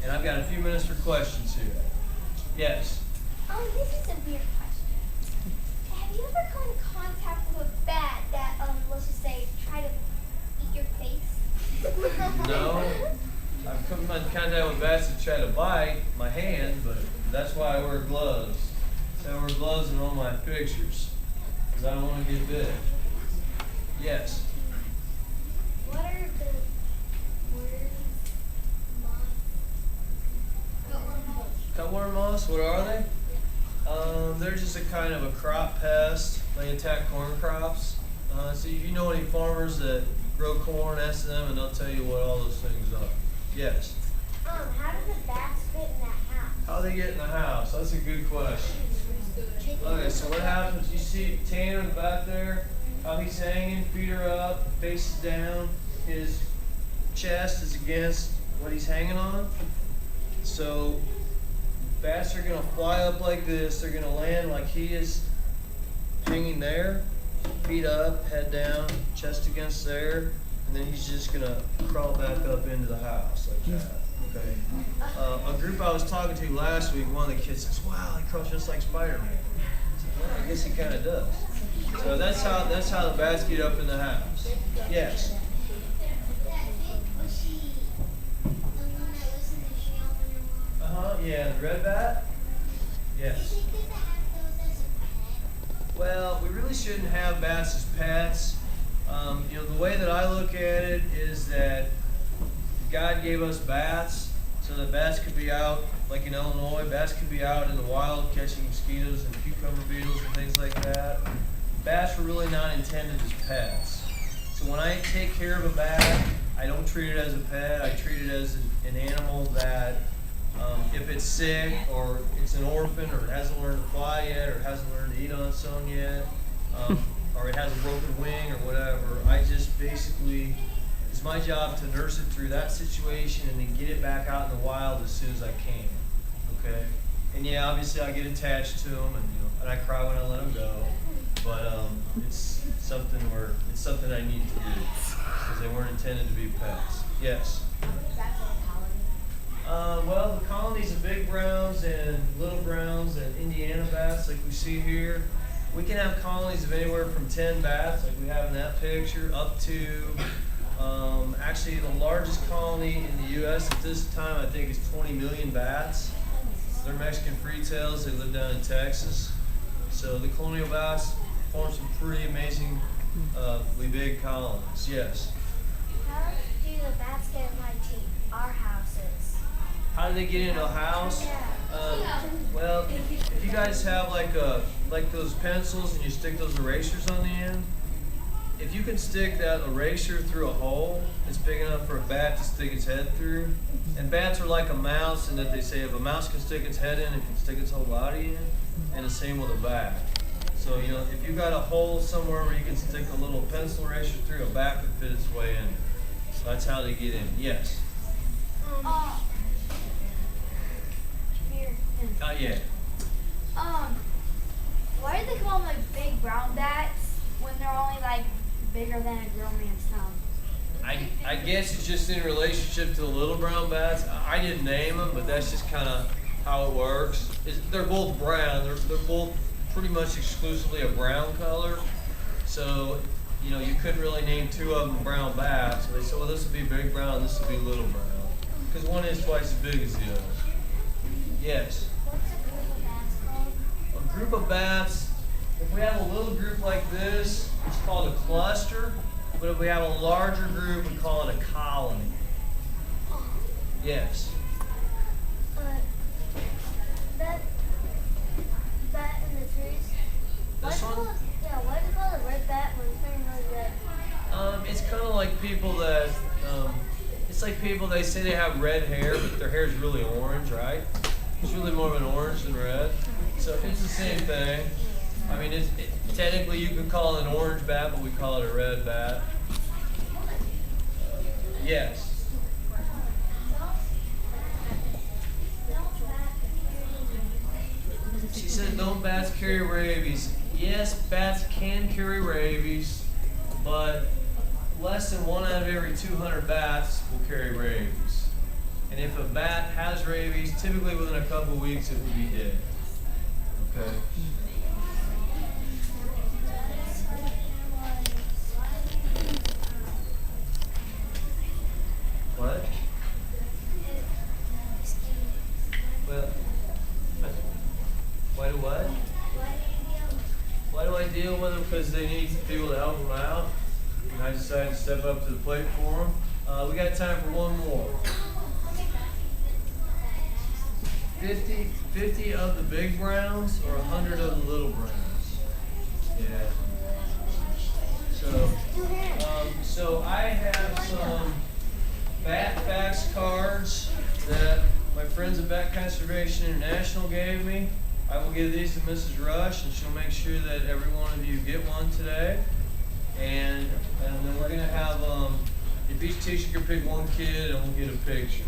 And I've got a few minutes for questions here. Yes? This is a weird question. Have you ever come in contact with a bat that, let's just say, tried to eat your face? No. I've come in contact with bats that try to bite my hand, but that's why I wear gloves. So I wear gloves in all my pictures, because I don't want to get bit. Yes? What are the words Cutworm moths, what are they? They're just a kind of a crop pest. They attack corn crops. So if you know any farmers that grow corn, ask them and they'll tell you what all those things are. Yes? How do the bats fit in that house? How they get in the house? That's a good question. Okay, so what happens, you see Tanner in the back there, how he's hanging, feet are up, face is down, his chest is against what he's hanging on. So bats are going to fly up like this, they're going to land like he is hanging there, feet up, head down, chest against there, and then he's just going to crawl back up into the house like that. Okay. A group I was talking to last week, one of the kids says, "Wow, he crawls just like Spider-Man." I said, "Well, I guess he kind of does." So that's how the bats get up in the house. Yes. Yeah, the red bat. Yes. Well, we really shouldn't have bats as pets. The way that I look at it is that God gave us bats so that bats could be out, like in Illinois, bats could be out in the wild catching mosquitoes and cucumber beetles and things like that. Bats were really not intended as pets. So when I take care of a bat, I don't treat it as a pet. I treat it as an animal that if it's sick or it's an orphan or it hasn't learned to fly yet or hasn't learned to eat on its own yet, or it has a broken wing or whatever, I just basically, it's my job to nurse it through that situation and then get it back out in the wild as soon as I can. Okay? And yeah, obviously I get attached to them and I cry when I let them go, but it's something I need to do because they weren't intended to be pets. Yes. Well, the colonies of big browns and little browns and Indiana bats like we see here, we can have colonies of anywhere from 10 bats like we have in that picture up to, actually the largest colony in the U.S. at this time I think is 20 million bats. They're Mexican freetails, they live down in Texas. So the colonial bats form some pretty amazingly big colonies. Yes? How do the bats get to our houses? How do they get into a house? Well, if you guys have like those pencils and you stick those erasers on the end, if you can stick that eraser through a hole, it's big enough for a bat to stick its head through. And bats are like a mouse in that they say if a mouse can stick its head in, it can stick its whole body in, and the same with a bat. So, if you got a hole somewhere where you can stick a little pencil eraser through, a bat could fit its way in. So that's how they get in. Yes? Yeah. Why do they call them like big brown bats when they're only like bigger than a grown man's thumb? I guess it's just in relationship to the little brown bats. I didn't name them, but that's just kind of how it works. They're both brown. They're both pretty much exclusively a brown color. So, you couldn't really name two of them brown bats. So they said, well, this would be big brown, this would be little brown. Because one is twice as big as the other. Yes? What's a group of bats called? A group of bats, if we have a little group like this, it's called a cluster. But if we have a larger group, we call it a colony. Yes? That bat in the trees. This one? Why do they call it a red bat when it's really red? It's kind of like people that, it's like people, they say they have red hair, but their hair is really orange, right? It's really more of an orange than red. So it's the same thing. I mean, technically you could call it an orange bat, but we call it a red bat. Yes. She said, don't bats carry rabies? Yes, bats can carry rabies, but less than 1 out of every 200 bats will carry rabies. And if a bat has rabies, typically within a couple weeks it will be dead. Okay. What? Well, why do what? Why do I deal with them? Because they need people to help them out. And I decided to step up to the plate for them. We got time for one more. 50 of the big browns or 100 of the little browns? Yeah. So I have some bat facts cards that my friends at Bat Conservation International gave me. I will give these to Mrs. Rush, and she'll make sure that every one of you get one today. And then we're going to have, if each teacher can pick one kid, and we'll get a picture.